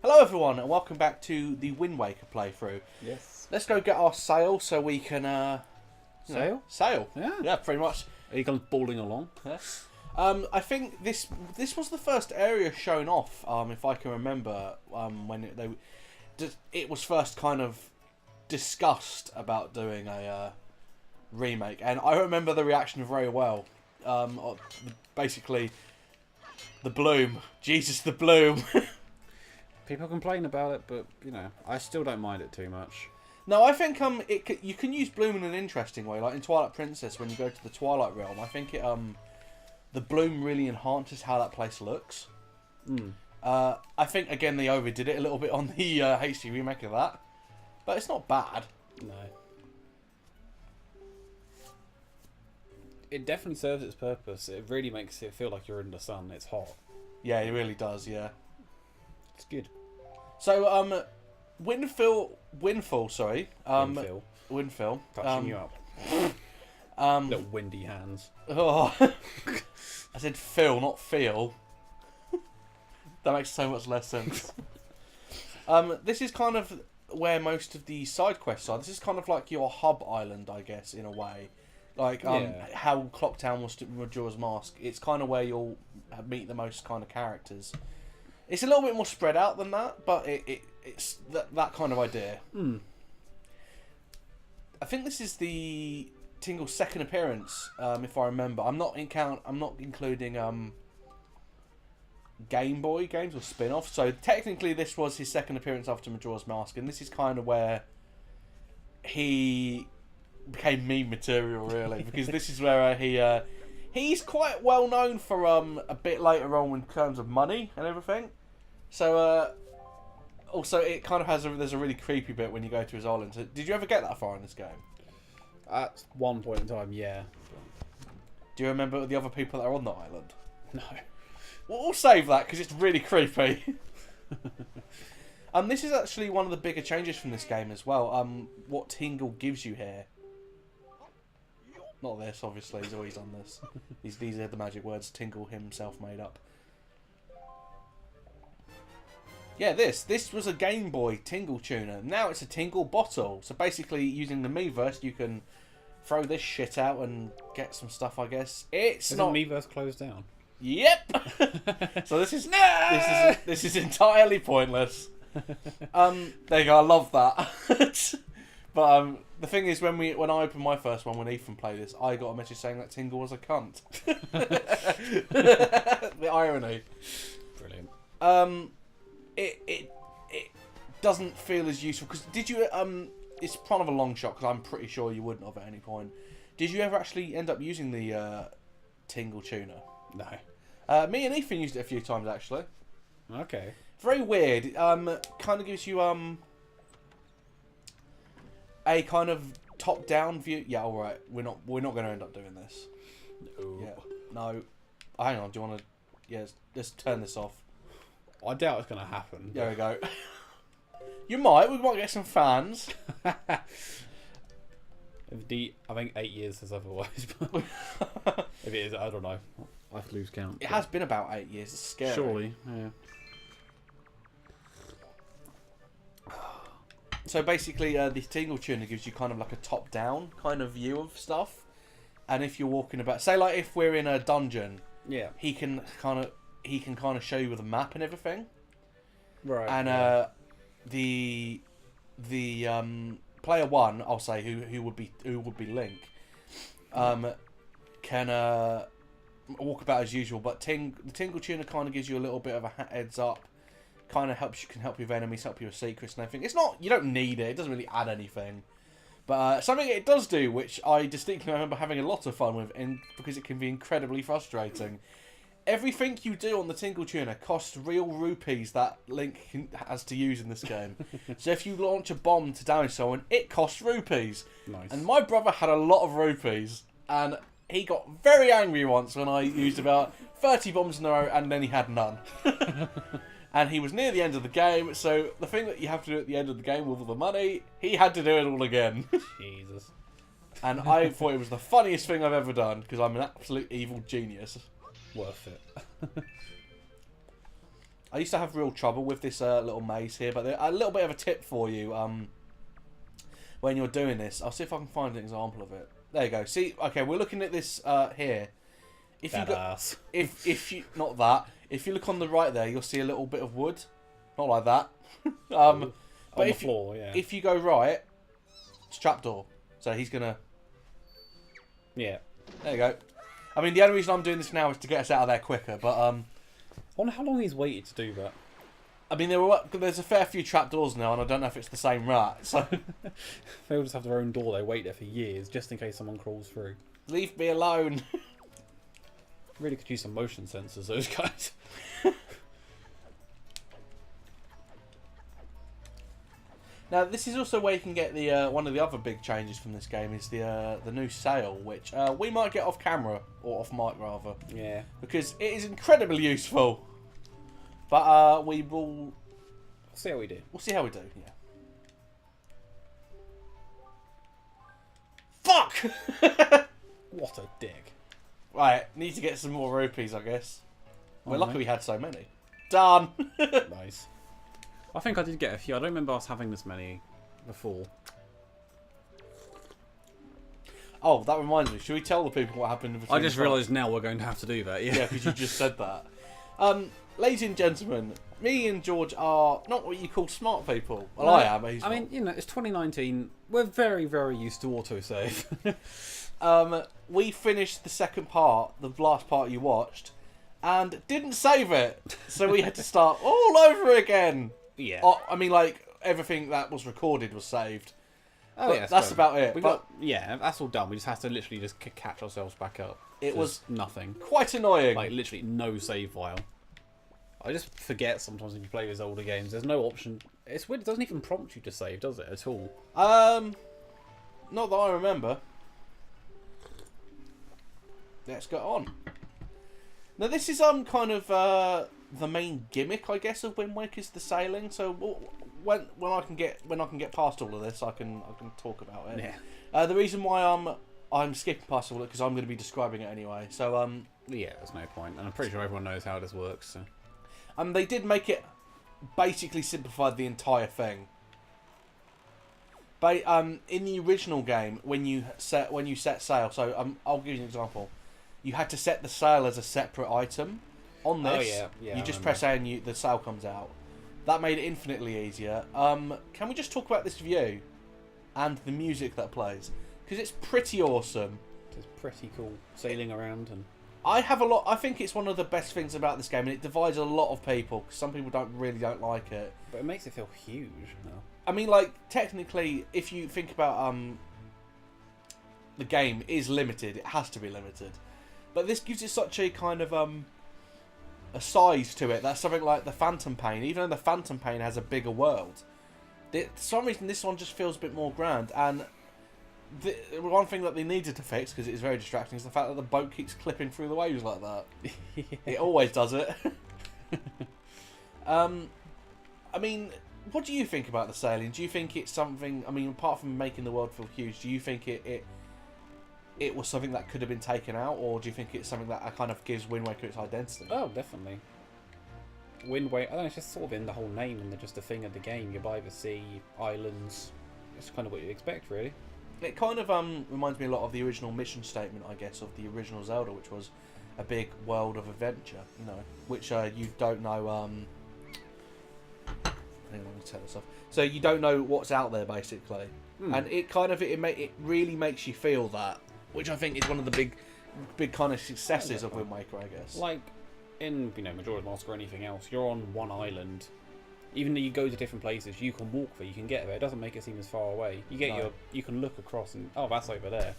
Hello everyone and welcome back to the Wind Waker playthrough. Yes. Let's go get our sail so we can sail. Yeah, pretty much. Are you kind of balling along? Yeah. I think this was the first area shown off, if I can remember, when it was first kind of discussed about doing a remake, and I remember the reaction very well. Basically, the bloom, Jesus, the bloom. People complain about it, but you know, I still don't mind it too much. No, I think you can use bloom in an interesting way, like in Twilight Princess when you go to the Twilight Realm. I think the bloom really enhances how that place looks. I think again they overdid it a little bit on the HD remake of that, but it's not bad. No. It definitely serves its purpose. It really makes it feel like you're in the sun. It's hot. Yeah, it really does. Yeah. It's good. So Windfall, sorry. Windfill. Touching you up. Little windy hands. Oh, I said Phil, not feel. That makes so much less sense. This is kind of where most of the side quests are. This is kind of like your hub island, I guess, in a way. Like how Clocktown was to Majora's Mask. It's kind of where you'll meet the most kind of characters. It's a little bit more spread out than that, but it's that kind of idea. I think this is the Tingle's second appearance, if I remember. I'm not including Game Boy games or spin-offs. So technically, this was his second appearance after Majora's Mask, and this is kind of where he became meme material, really, because this is where he's quite well known for a bit later on in terms of money and everything. So also it kind of there's a really creepy bit when you go to his island. So, did you ever get that far in this game? At one point in time, yeah. Do you remember the other people that are on the island? No. We'll save that because it's really creepy. This is actually one of the bigger changes from this game as well. What Tingle gives you here. Not this, obviously. He's always done this. These are the magic words Tingle himself made up. Yeah, this was a Game Boy Tingle tuner. Now it's a Tingle bottle. So basically, using the Miiverse, you can throw this shit out and get some stuff, I guess. Isn't Miiverse closed down? Yep. So this is entirely pointless. There you go. I love that. But the thing is, when I opened my first one, when Ethan played this, I got a message saying that Tingle was a cunt. The irony. Brilliant. It doesn't feel as useful because did you it's kind of a long shot because I'm pretty sure you wouldn't have at any point. Did you ever actually end up using the Tingle tuner? No. Me and Ethan used it a few times actually. Okay. Very weird. Kind of gives you a kind of top-down view. Yeah, all right. We're not going to end up doing this. No. Yeah. No. Hang on. Do you want to? Yeah. Let's turn this off. I doubt it's going to happen. There we go. You might. We might get some fans. I think 8 years says otherwise. If it is, I don't know. I have to lose count. It has been about 8 years. It's scary. Surely, yeah. So basically, the Tingle tuner gives you kind of like a top-down kind of view of stuff. And if you're walking about, say like if we're in a dungeon, yeah, he can kind of show you with a map and everything. Right. And the player one, I'll say, who would be Link, can walk about as usual. But the Tingle tuner kind of gives you a little bit of a heads up. Kind of can help you with enemies, help you with secrets and everything. It's not, you don't need it. It doesn't really add anything. But something it does do, which I distinctly remember having a lot of fun with, because it can be incredibly frustrating. Everything you do on the Tingle tuner costs real rupees that Link has to use in this game. So if you launch a bomb to damage someone, it costs rupees. Nice. And my brother had a lot of rupees, and he got very angry once when I used about 30 bombs in a row, and then he had none. And he was near the end of the game, so the thing that you have to do at the end of the game with all the money, he had to do it all again. Jesus. And I thought it was the funniest thing I've ever done, because I'm an absolute evil genius. Worth it. I used to have real trouble with this little maze here, but a little bit of a tip for you when you're doing this. I'll see if I can find an example of it. There you go. See, okay, we're looking at this here. If that you ass. if you not that, if you look on the right there, you'll see a little bit of wood. Not like that. But on the floor, yeah. if you go right, it's trapdoor. So he's gonna. Yeah. There you go. I mean, the only reason I'm doing this now is to get us out of there quicker. But I wonder how long he's waited to do that. I mean, there's a fair few trapdoors now, and I don't know if it's the same rat. So They all just have their own door. They wait there for years just in case someone crawls through. leave me alone. Really could use some motion sensors, those guys. Now, this is also where you can get the one of the other big changes from this game is the new sail, which we might get off camera, or off mic rather. Yeah. Because it is incredibly useful. But we will... We'll see how we do. We'll see how we do, yeah. Fuck! What a dick. Right, need to get some more rupees, I guess. We're lucky Alright. we had so many. Done! Nice. I think I did get a few. I don't remember us having this many before. Oh, that reminds me. Should we tell the people what happened? I just realised now we're going to have to do that. Yeah, because you just said that. Ladies and gentlemen, me and George are not what you call smart people. Well, No, I am. He's I mean, you know, it's 2019. We're very, very used to autosave. we finished the second part, the last part you watched, and didn't save it. So we had to start all over again. Yeah. I mean, like, everything that was recorded was saved. Oh, But yeah, that's about it. Yeah, that's all done. We just have to literally just catch ourselves back up. It was nothing. quite annoying. Like, literally no save file. I just forget sometimes when you play these older games. There's no option. It's weird. It doesn't even prompt you to save, does it, at all? Not that I remember. Let's go on. Now this is kind of the main gimmick, I guess, of Wind Waker is the sailing. So when I can get past all of this, I can talk about it. Yeah. The reason why I'm skipping past all of it because I'm going to be describing it anyway. So Yeah, there's no point. And I'm pretty sure everyone knows how this works. So. they did make it basically simplified the entire thing. But in the original game, when you set sail, so I'll give you an example. You had to set the sail as a separate item. On this, yeah, you just press A and the sail comes out. That made it infinitely easier. Can we just talk about this view and the music that plays? Because it's pretty awesome. It's pretty cool sailing around and. I think it's one of the best things about this game, and it divides a lot of people. Because some people don't like it. But it makes it feel huge now. I mean, like, technically, if you think about the game is limited, it has to be limited. But this gives it such a kind of a size to it. That's something like the Phantom Pain. Even though the Phantom Pain has a bigger world, for some reason this one just feels a bit more grand. And the one thing that they needed to fix, because it is very distracting, is the fact that the boat keeps clipping through the waves like that. Yeah. It always does it. I mean, what do you think about the sailing? Do you think it's something? I mean, apart from making the world feel huge, do you think it was something that could have been taken out, or do you think it's something that kind of gives Wind Waker its identity? Oh, definitely. Wind Waker, I don't know, it's just sort of in the whole name and just a thing of the game. You're by the sea, islands. It's kind of what you'd expect, really. It kind of reminds me a lot of the original mission statement, I guess, of the original Zelda, which was a big world of adventure, you know, which you don't know. Hang on, let me tell this off. So you don't know what's out there, basically, and it kind of it really makes you feel that, which I think is one of the big kind of successes of Wind Waker, I guess. Like in Majora's Mask or anything else, you're on one island. Even though you go to different places, you can walk there, you can get there. It doesn't make it seem as far away. You can look across and that's over there.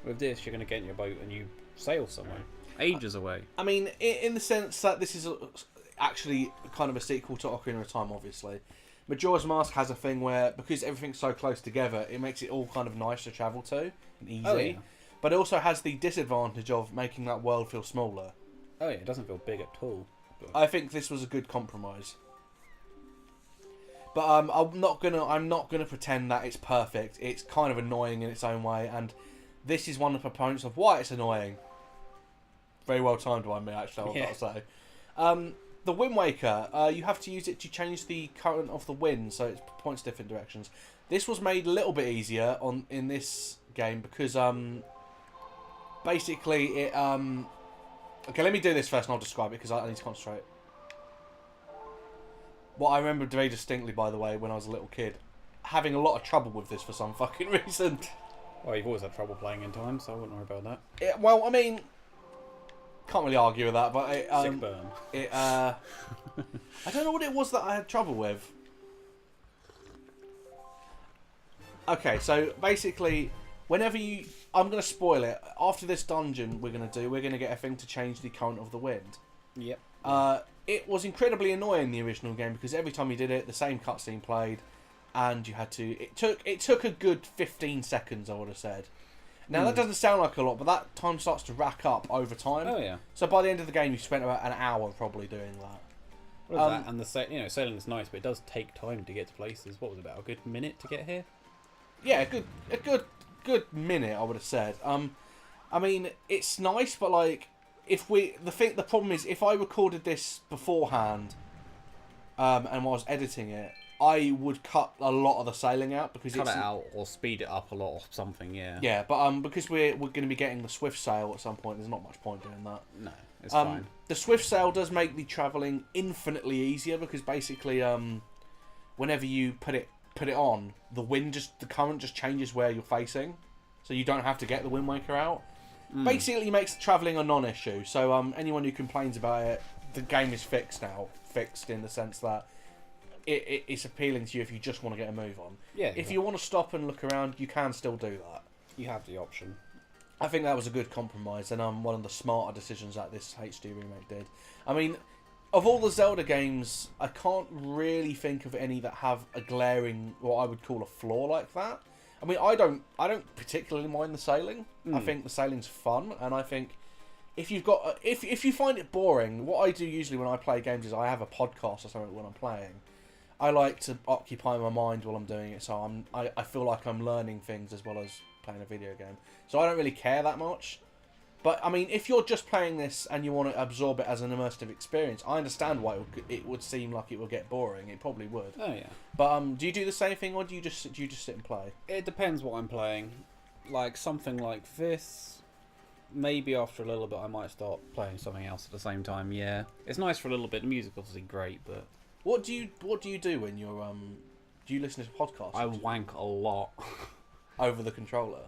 With this, you're going to get in your boat and you sail somewhere, ages away. I mean, in the sense that this is actually kind of a sequel to Ocarina of Time, obviously. Majora's Mask has a thing where, because everything's so close together, it makes it all kind of nice to travel to and easy. Oh, yeah. But it also has the disadvantage of making that world feel smaller. Oh yeah, it doesn't feel big at all. But... I think this was a good compromise. But I'm not gonna pretend that it's perfect. It's kind of annoying in its own way, and this is one of the proponents of why it's annoying. Very well timed by me, actually, I've got to say. the Wind Waker, you have to use it to change the current of the wind, so it points different directions. This was made a little bit easier in this game because basically it okay, let me do this first and I'll describe it because I need to concentrate. What I remember very distinctly, by the way, when I was a little kid, having a lot of trouble with this for some fucking reason. Well, you've always had trouble playing in time, so I wouldn't worry about that. Well, I mean, can't really argue with that, but Sick burn. I don't know what it was that I had trouble with. Okay, so basically, whenever you... I'm going to spoil it. After this dungeon we're going to get a thing to change the current of the wind. Yep. It was incredibly annoying in the original game because every time you did it, the same cutscene played, and you had to... It took a good 15 seconds, I would have said. Now, that doesn't sound like a lot, but that time starts to rack up over time. Oh, yeah. So by the end of the game, you spent about an hour probably doing that. What is that? And sailing is nice, but it does take time to get to places. What was it, about a good minute to get here? Yeah, a good minute, I would have said. I mean, it's nice, but like, the problem is if I recorded this beforehand, and I was editing it, I would cut a lot of the sailing out because cut it out or speed it up a lot or something. Yeah. Yeah, but because we're going to be getting the swift sail at some point, there's not much point doing that. No, it's fine. The swift sail does make the travelling infinitely easier because basically, whenever you put it on, the current just changes where you're facing, so you don't have to get the Wind Waker out. Basically makes travelling a non-issue. So anyone who complains about it, the game is fixed now. Fixed in the sense that it's appealing to you if you just want to get a move on. Yeah. If you want to stop and look around, you can still do that. You have the option. I think that was a good compromise, and one of the smarter decisions that this HD remake did. I mean, of all the Zelda games, I can't really think of any that have a glaring, what I would call a flaw like that. I mean, I don't particularly mind the sailing. I think the sailing's fun, and I think if you've got if you find it boring, what I do usually when I play games is I have a podcast or something when I'm playing. I like to occupy my mind while I'm doing it, so I feel like I'm learning things as well as playing a video game. So I don't really care that much. But, I mean, if you're just playing this and you want to absorb it as an immersive experience, I understand why it would seem like it would get boring. It probably would. Oh, yeah. But do you do the same thing, or do you just sit and play? It depends what I'm playing. Like, something like this, maybe after a little bit I might start playing something else at the same time, yeah. It's nice for a little bit. The music's obviously great, but... What do you do when you're do you listen to podcasts? I wank a lot. Over the controller.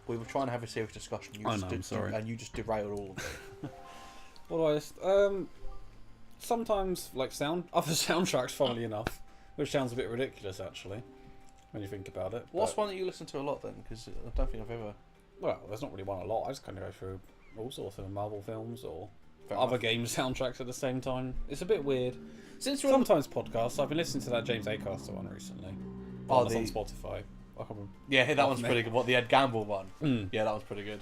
We were trying to have a serious discussion. I'm sorry. And you just derailed all of it. Well, sometimes like other soundtracks, funnily enough, which sounds a bit ridiculous actually, when you think about it. What's one that you listen to a lot then? Because I don't think I've ever. Well, there's not really one a lot. I just kind of go through all sorts of Marvel films or other games soundtracks at the same time. It's a bit weird. Sometimes podcasts. I've been listening to that James Acaster one recently. On Spotify. Yeah, that one's pretty good. What, the Ed Gamble one? Yeah, that one's pretty good.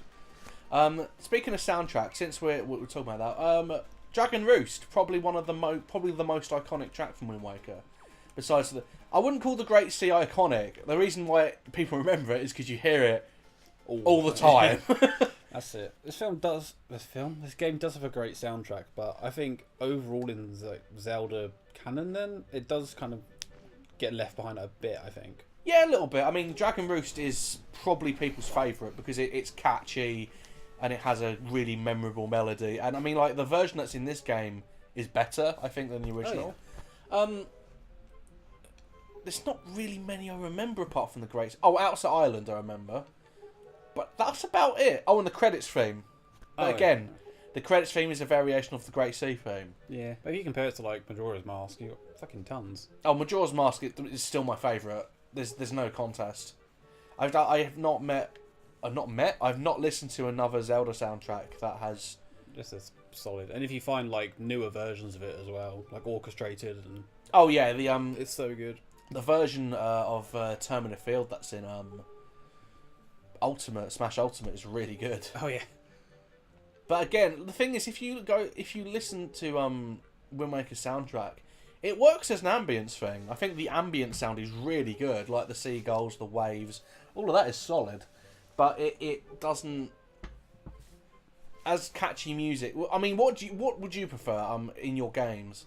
Speaking of soundtrack, since we're talking about that, Dragon Roost, probably the most iconic track from Wind Waker. Besides I wouldn't call the Great Sea iconic. The reason why people remember it is because you hear it all the time. That's it. This game does have a great soundtrack, but I think overall in the Zelda canon, then it does kind of get left behind a bit. I think. Yeah, a little bit. I mean, Dragon Roost is probably people's favourite because it's catchy and it has a really memorable melody. And I mean, like, the version that's in this game is better, I think, than the original. Oh, yeah. There's not really many I remember apart from the Great... Oh, Outer Island I remember. But that's about it. Oh, and the credits theme. But again, the credits theme is a variation of the Great Sea theme. Yeah, but if you compare it to, like, Majora's Mask, you've got fucking tons. Oh, Majora's Mask is still my favourite. There's no contest. I've not listened to another Zelda soundtrack that has just as solid. And if you find like newer versions of it as well, like orchestrated and it's so good. The version of Termina Field that's in Smash Ultimate is really good. Oh yeah. But again, the thing is, if you listen to Wind Waker's soundtrack, it works as an ambience thing. I think the ambient sound is really good, like the seagulls, the waves, all of that is solid. But it doesn't as catchy music. I mean, what would you prefer in your games?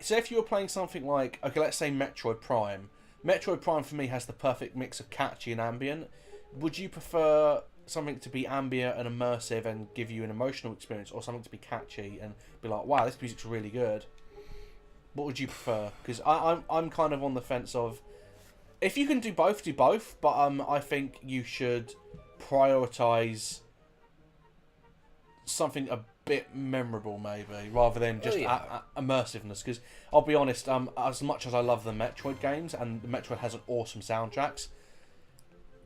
So if you were playing something like, okay, let's say Metroid Prime. Metroid Prime for me has the perfect mix of catchy and ambient. Would you prefer something to be ambient and immersive and give you an emotional experience, or something to be catchy and be like, wow, this music's really good? What would you prefer? Because I'm kind of on the fence of, if you can do both, do both. But I think you should prioritize something a bit memorable, maybe, rather than just immersiveness. Because I'll be honest, as much as I love the Metroid games, and the Metroid has an awesome soundtracks,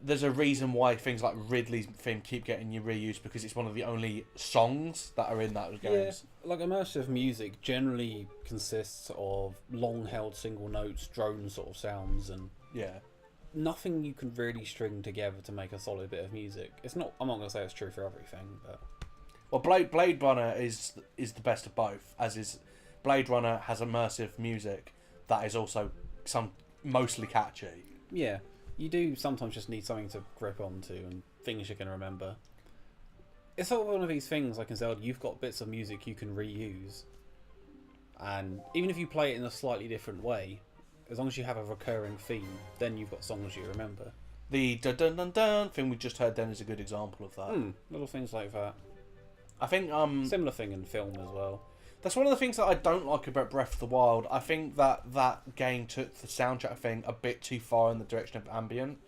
there's a reason why things like Ridley's theme keep getting reused, because it's one of the only songs that are in those games. Yeah, like immersive music generally consists of long-held single notes, drone sort of sounds, and nothing you can really string together to make a solid bit of music. It's not. I'm not going to say it's true for everything, but well, Blade Runner is the best of both. As is, Blade Runner has immersive music that is also mostly catchy. Yeah. You do sometimes just need something to grip onto and things you can remember. It's sort of one of these things, like in Zelda, you've got bits of music you can reuse. And even if you play it in a slightly different way, as long as you have a recurring theme, then you've got songs you remember. The dun-dun-dun-dun thing we just heard then is a good example of that. Little things like that. I think... similar thing in film as well. That's one of the things that I don't like about Breath of the Wild. I think that game took the soundtrack thing a bit too far in the direction of ambient.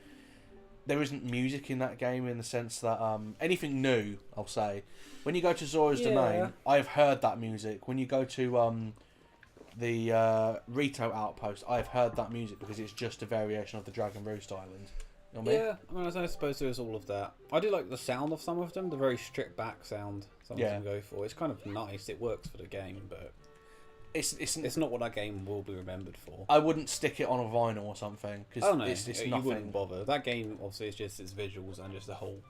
There isn't music in that game in the sense that anything new, I'll say. When you go to Zora's Domain, I've heard that music. When you go to the Rito Outpost, I've heard that music because it's just a variation of the Dragon Roost Island. You know what I mean? I suppose there is all of that. I do like the sound of some of them, the very stripped back sound some of them go for. It's kind of nice, it works for the game, but it's not what that game will be remembered for. I wouldn't stick it on a vinyl or something, because it's you nothing. wouldn't bother. That game, obviously, is just its visuals and just the whole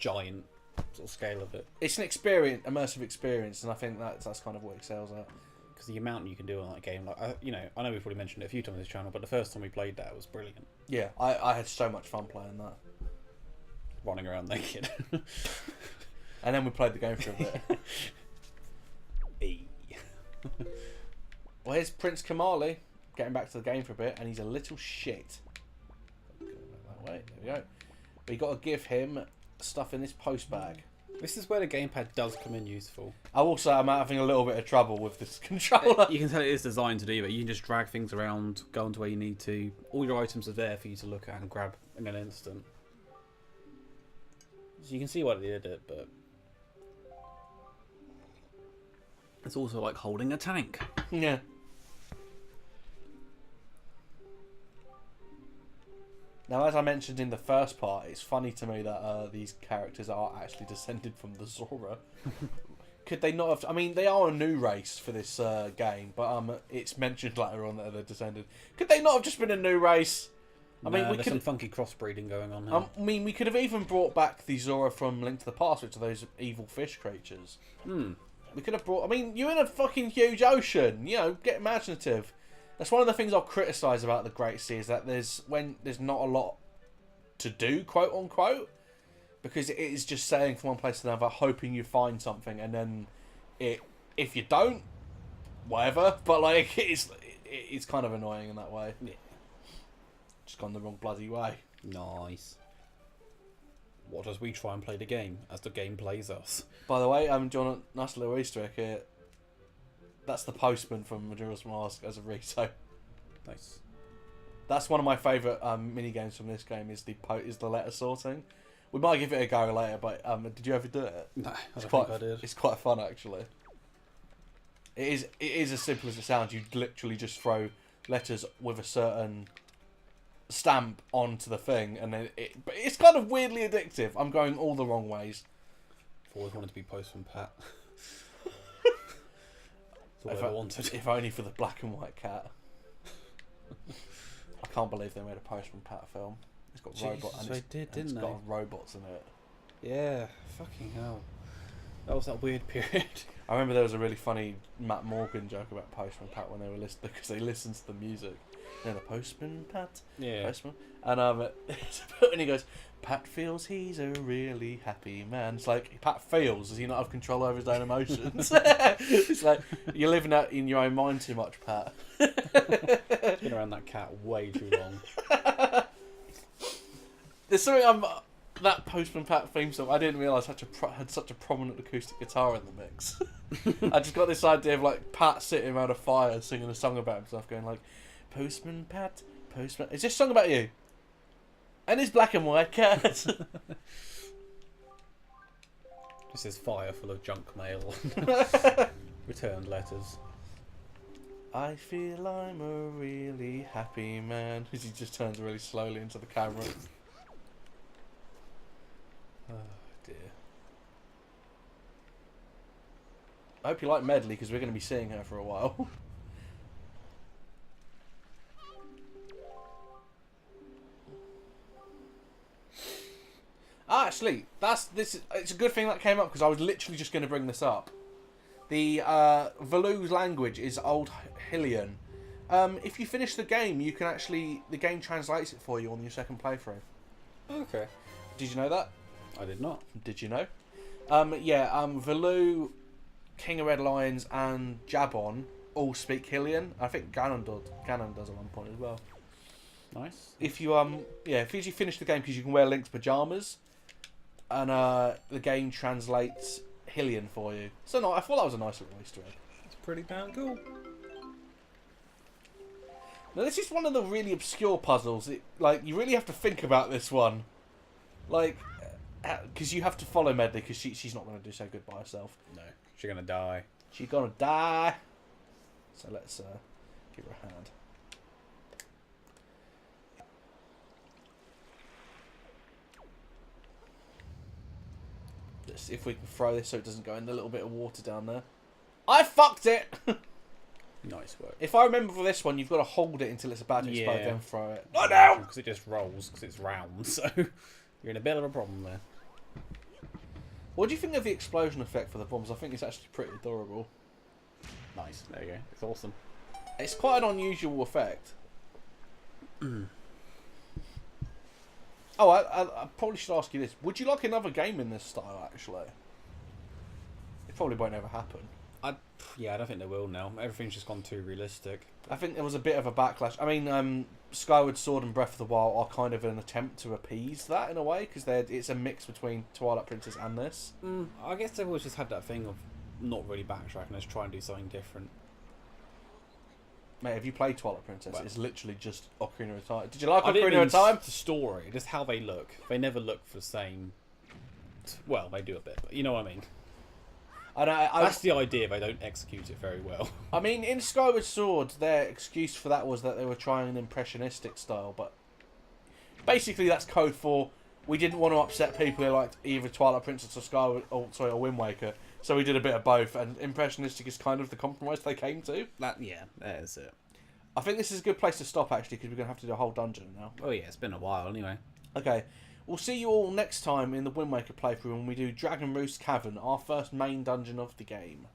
giant sort of scale of it. It's an immersive experience, and I think that's kind of what excels at. Because the amount you can do on that game, like I know we've probably mentioned it a few times on this channel, but the first time we played that, it was brilliant. Yeah, I had so much fun playing that. Running around naked. And then we played the game for a bit. Well, here's Prince Kamali, getting back to the game for a bit, and he's a little shit. That way, there we go. But you got to give him stuff in this post bag. This is where the gamepad does come in useful. I'm having a little bit of trouble with this controller. You can tell it is designed to do that. You can just drag things around, go onto where you need to. All your items are there for you to look at and grab in an instant. So you can see why they did it, but it's also like holding a tank. Yeah. Now, as I mentioned in the first part, it's funny to me that these characters are actually descended from the Zora. Could they not have... I mean, they are a new race for this game, but it's mentioned later on that they're descended. Could they not have just been a new race? I mean, there's some funky crossbreeding going on here. I mean, we could have even brought back the Zora from Link to the Past, which are those evil fish creatures. We could have brought... I mean, you're in a fucking huge ocean. You know, get imaginative. That's one of the things I'll criticise about the Great Sea, is that there's not a lot to do, quote unquote, because it is just sailing from one place to another, hoping you find something, and then if you don't, whatever. But like, it's kind of annoying in that way. Yeah. Just gone the wrong bloody way. Nice. What as we try and play the game as the game plays us. By the way, John, nice little Easter egg here. That's the postman from Majora's Mask as a Rito. Nice. That's one of my favourite mini games from this game. Is the letter sorting. We might give it a go later, but did you ever do it? No, I don't think I did. It's quite fun actually. It is as simple as it sounds. You literally just throw letters with a certain stamp onto the thing, and then but it's kind of weirdly addictive. I'm going all the wrong ways. I've always wanted to be Postman Pat. If only for the black and white cat. I can't believe they made a Postman Pat film. It's got robots. It's got robots in it. Yeah, fucking hell. That was that weird period. I remember there was a really funny Matt Morgan joke about Postman Pat when they were listening, because they listened to the music. You know, the Postman Pat. Yeah. Postman. And and he goes, Pat feels he's a really happy man. It's like, Pat feels, does he not have control over his own emotions? It's like, you're living out in your own mind too much, Pat. Been around that cat way too long. There's something that Postman Pat theme song, I didn't realise had such a prominent acoustic guitar in the mix. I just got this idea of like Pat sitting around a fire singing a song about himself, going like, Postman Pat, Postman... Is this song about you? And his black and white cat. This is fire full of junk mail. Returned letters. I feel I'm a really happy man. As he just turns really slowly into the camera. Oh dear. I hope you like Medley, because we're going to be seeing her for a while. Actually, it's a good thing that came up, because I was literally just going to bring this up. The Valu's language is Old Hylian. If you finish the game, you can the game translates it for you on your second playthrough. Okay. Did you know that? I did not. Did you know? Valu, King of Red Lions, and Jabon all speak Hylian. I think Ganon does at one point as well. Nice. If you if you finish the game, because you can wear Link's pajamas, and the game translates Hylian for you. So no, I thought that was a nice little Easter egg. It's pretty damn cool. Now this is one of the really obscure puzzles. You really have to think about this one, because you have to follow Medley, because she's not going to do so good by herself. No, she's gonna die. She's gonna die. So let's give her a hand. Let's see if we can throw this so it doesn't go in the little bit of water down there. I fucked it! Nice work. If I remember for this one, you've got to hold it until it's about to explode, then throw it. Oh no! Because it just rolls, because it's round, so you're in a bit of a problem there. What do you think of the explosion effect for the bombs? I think it's actually pretty adorable. Nice, there you go. It's awesome. It's quite an unusual effect. Oh, I probably should ask you this. Would you like another game in this style, actually? It probably won't ever happen. Yeah, I don't think they will now. Everything's just gone too realistic. I think there was a bit of a backlash. I mean, Skyward Sword and Breath of the Wild are kind of an attempt to appease that in a way, because it's a mix between Twilight Princess and this. I guess they've always just had that thing of not really backtracking, let's try and do something different. Mate, have you played Twilight Princess? Well, it's literally just Ocarina of Time. Did you like Ocarina of Time? The story, just how they look. They never look the same. Well, they do a bit, but you know what I mean. That's the idea. They don't execute it very well. I mean, in Skyward Sword, their excuse for that was that they were trying an impressionistic style, but basically that's code for we didn't want to upset people who liked either Twilight Princess or Wind Waker, so we did a bit of both. And impressionistic is kind of the compromise they came to. That is it. I think this is a good place to stop actually, because we're gonna have to do a whole dungeon now. Oh yeah, it's been a while anyway. Okay. We'll see you all next time in the Wind Waker playthrough when we do Dragon Roost Cavern, our first main dungeon of the game.